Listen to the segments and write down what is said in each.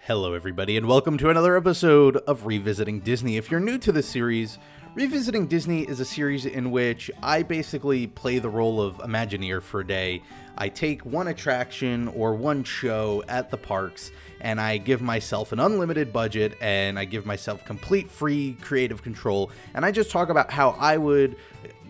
Hello everybody and welcome to another episode of Revisiting Disney. If you're new to the series, Revisiting Disney is a series in which I basically play the role of Imagineer for a day. I take one attraction or one show at the parks and I give myself an unlimited budget and I give myself complete free creative control, and I just talk about how I would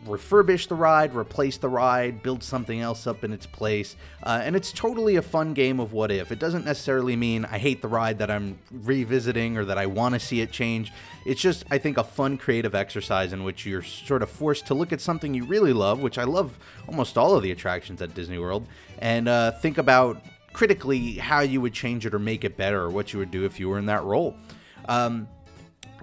refurbish the ride, replace the ride, build something else up in its place, and it's totally a fun game of what if. It doesn't necessarily mean I hate the ride that I'm revisiting or that I want to see it change. It's just, I think, a fun creative exercise in which you're sort of forced to look at something you really love, which I love almost all of the attractions at Disney World, and think about critically how you would change it or make it better, or what you would do if you were in that role.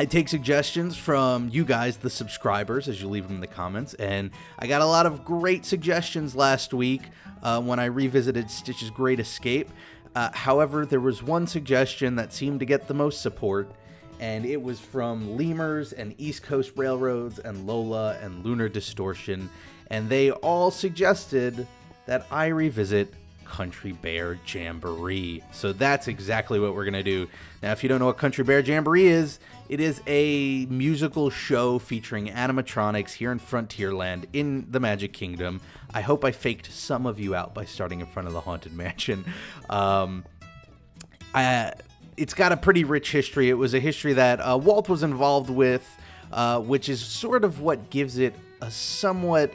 I take suggestions from you guys, the subscribers, as you leave them in the comments, and I got a lot of great suggestions last week when I revisited Stitch's Great Escape. However, there was one suggestion that seemed to get the most support, and it was from Lemurs and East Coast Railroads and Lola and Lunar Distortion, and they all suggested that I revisit Country Bear Jamboree. So that's exactly what we're going to do. Now, if you don't know what Country Bear Jamboree is, it is a musical show featuring animatronics here in Frontierland in the Magic Kingdom. I hope I faked some of you out by starting in front of the Haunted Mansion. It's got a pretty rich history. It was a history that Walt was involved with, which is sort of what gives it a somewhat,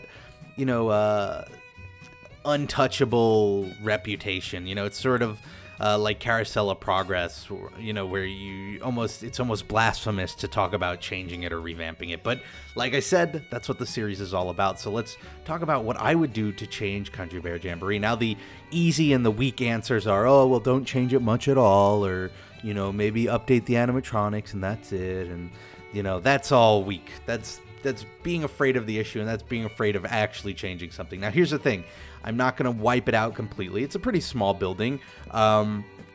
untouchable reputation. It's sort of like Carousel of Progress, where it's almost blasphemous to talk about changing it or revamping it. But like I said, that's what the series is all about. So let's talk about what I would do to change Country Bear Jamboree. Now, the easy and the weak answers are, oh, well, don't change it much at all, or maybe update the animatronics and that's it. And that's all weak. That's being afraid of the issue, and that's being afraid of actually changing something. Now, here's the thing. I'm not going to wipe it out completely. It's a pretty small building.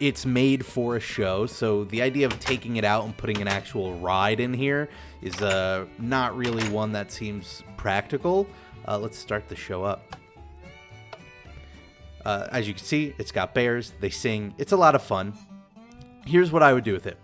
It's made for a show, so the idea of taking it out and putting an actual ride in here is not really one that seems practical. Let's start the show up. As you can see, it's got bears. They sing. It's a lot of fun. Here's what I would do with it.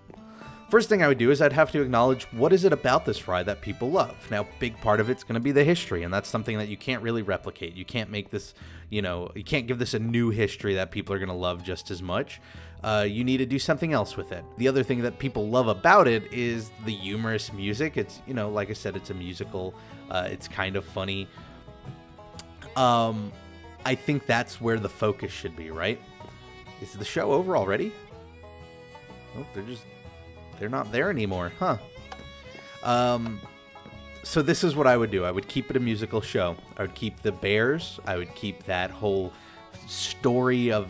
First thing I would do is I'd have to acknowledge, what is it about this ride that people love? Now, big part of it's going to be the history, and that's something that you can't really replicate. You can't make this, you can't give this a new history that people are going to love just as much. You need to do something else with it. The other thing that people love about it is the humorous music. It's, like I said, it's a musical. It's kind of funny. I think that's where the focus should be, right? Is the show over already? Oh, they're not there anymore, huh? So this is what I would do. I would keep it a musical show. I would keep the bears. I would keep that whole story of,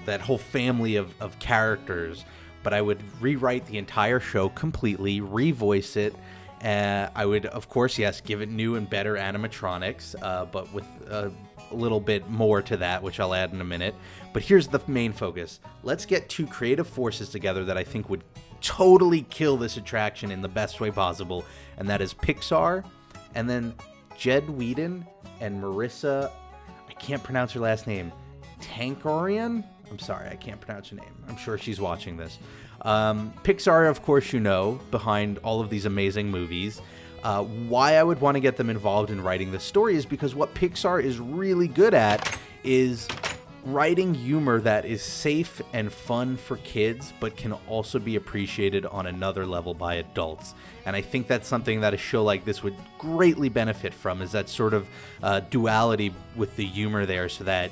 that whole family of characters. But I would rewrite the entire show completely, revoice it. I would, of course, yes, give it new and better animatronics, but with a little bit more to that, which I'll add in a minute. But here's the main focus. Let's get two creative forces together that I think would totally kill this attraction in the best way possible, and that is Pixar, and then Jed Whedon and Marissa, I can't pronounce her last name, Tankorian? I'm sorry, I can't pronounce her name. I'm sure she's watching this. Pixar, of course, behind all of these amazing movies. Why I would want to get them involved in writing the story is because what Pixar is really good at is writing humor that is safe and fun for kids, but can also be appreciated on another level by adults. And I think that's something that a show like this would greatly benefit from, is that sort of duality with the humor there, so that,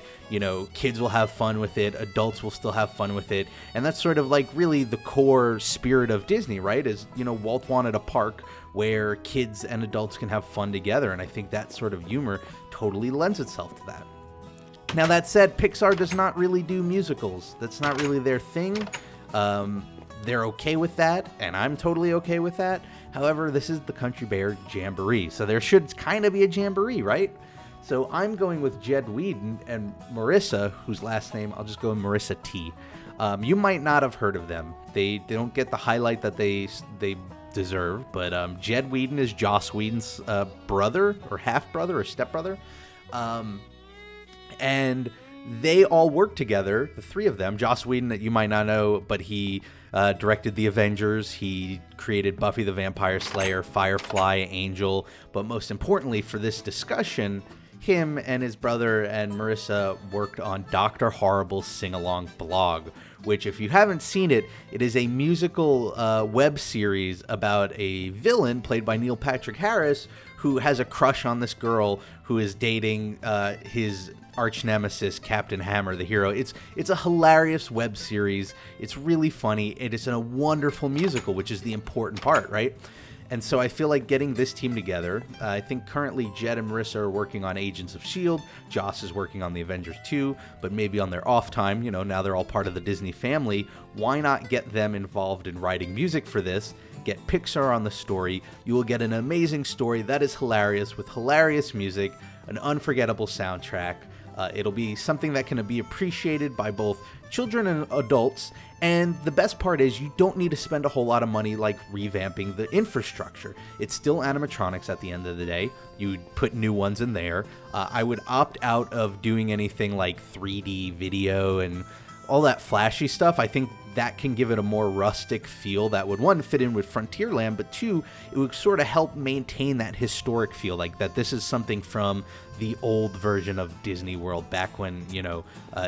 kids will have fun with it, adults will still have fun with it. And that's sort of like really the core spirit of Disney, right? Is, Walt wanted a park where kids and adults can have fun together. And I think that sort of humor totally lends itself to that. Now, that said, Pixar does not really do musicals. That's not really their thing. They're okay with that, and I'm totally okay with that. However, this is the Country Bear Jamboree, so there should kind of be a jamboree, right? So I'm going with Jed Whedon and Marissa, whose last name, I'll just go with Marissa T. You might not have heard of them. They don't get the highlight that they deserve, but Jed Whedon is Joss Whedon's brother, or half-brother, or stepbrother. And they all work together, the three of them. Joss Whedon, that you might not know, but he directed The Avengers. He created Buffy the Vampire Slayer, Firefly, Angel. But most importantly for this discussion, him and his brother and Marissa worked on Dr. Horrible's sing-along blog, which, if you haven't seen it, it is a musical web series about a villain played by Neil Patrick Harris who has a crush on this girl who is dating his arch nemesis, Captain Hammer, the hero. It's a hilarious web series. It's really funny. It is a wonderful musical, which is the important part, right? And so I feel like getting this team together, I think currently Jed and Marissa are working on Agents of S.H.I.E.L.D., Joss is working on The Avengers 2, but maybe on their off time, you know, now they're all part of the Disney family, why not get them involved in writing music for this, get Pixar on the story, you will get an amazing story that is hilarious, with hilarious music, an unforgettable soundtrack. It'll be something that can be appreciated by both children and adults, and the best part is you don't need to spend a whole lot of money like revamping the infrastructure. It's still animatronics at the end of the day. You'd put new ones in there. I would opt out of doing anything like 3D video and all that flashy stuff. I think that can give it a more rustic feel that would, one, fit in with Frontierland, but two, it would sort of help maintain that historic feel, like that this is something from the old version of Disney World, back when, you know,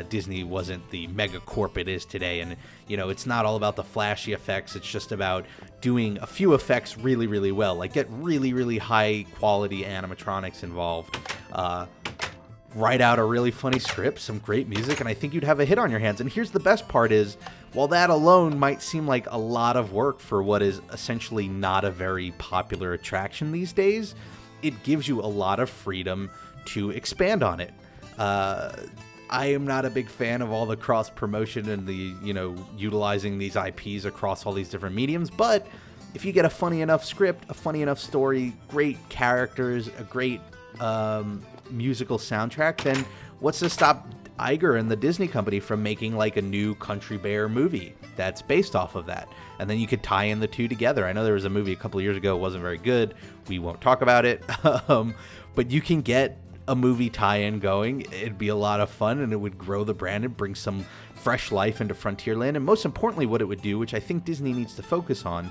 Disney wasn't the megacorp it is today. And, you know, it's not all about the flashy effects. It's just about doing a few effects really, really well, like get really, really high quality animatronics involved. Write out a really funny script, some great music, and I think you'd have a hit on your hands. And here's the best part is, while that alone might seem like a lot of work for what is essentially not a very popular attraction these days, it gives you a lot of freedom to expand on it. I am not a big fan of all the cross promotion and the, you know, utilizing these IPs across all these different mediums, but if you get a funny enough script, a funny enough story, great characters, a great musical soundtrack, then what's to stop Iger and the Disney company from making like a new Country Bear movie that's based off of that? And then you could tie in the two together. I know there was a movie a couple of years ago, it wasn't very good, we won't talk about it, but you can get a movie tie-in going. It'd be a lot of fun, and it would grow the brand and bring some fresh life into Frontierland. And most importantly, what it would do, which I think Disney needs to focus on,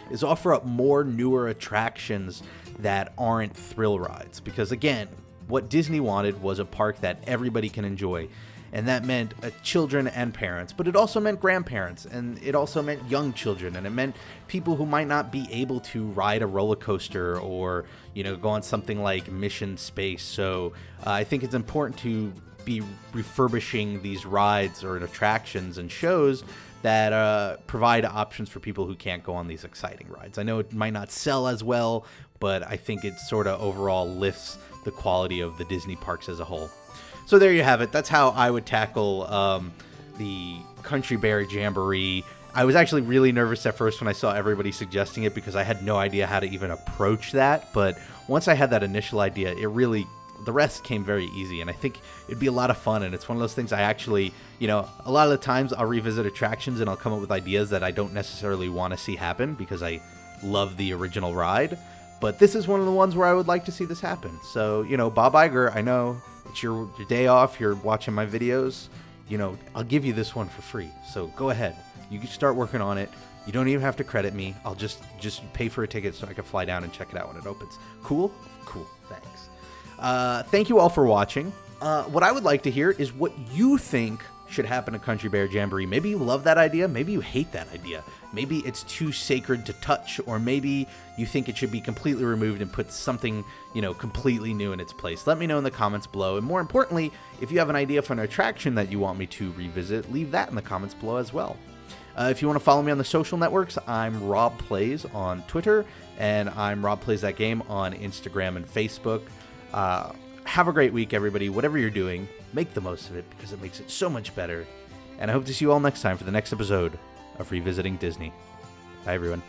is offer up more newer attractions that aren't thrill rides. Because again, what Disney wanted was a park that everybody can enjoy, and that meant children and parents, but it also meant grandparents, and it also meant young children, and it meant people who might not be able to ride a roller coaster or, you know, go on something like Mission Space. So I think it's important to be refurbishing these rides or attractions and shows that provide options for people who can't go on these exciting rides. I know it might not sell as well, but I think it sort of overall lifts the quality of the Disney parks as a whole. So there you have it. That's how I would tackle the Country Bear Jamboree. I was actually really nervous at first when I saw everybody suggesting it, because I had no idea how to even approach that. But once I had that initial idea, the rest came very easy, and I think it'd be a lot of fun. And it's one of those things I actually, you know, a lot of the times I'll revisit attractions and I'll come up with ideas that I don't necessarily want to see happen because I love the original ride. But this is one of the ones where I would like to see this happen. So, you know, Bob Iger, I know it's your day off, you're watching my videos, you know, I'll give you this one for free. So go ahead, you can start working on it. You don't even have to credit me. I'll just pay for a ticket so I can fly down and check it out when it opens. Cool? Cool, thanks. Thank you all for watching. What I would like to hear is what you think should happen to Country Bear Jamboree. Maybe you love that idea, maybe you hate that idea. Maybe it's too sacred to touch, or maybe you think it should be completely removed and put something, you know, completely new in its place. Let me know in the comments below. And more importantly, if you have an idea for an attraction that you want me to revisit, leave that in the comments below as well. If you want to follow me on the social networks, I'm Rob Plays on Twitter, and I'm Rob Plays That Game on Instagram and Facebook. Have a great week, everybody. Whatever you're doing, make the most of it, because it makes it so much better. And I hope to see you all next time for the next episode of Revisiting Disney. Bye, everyone.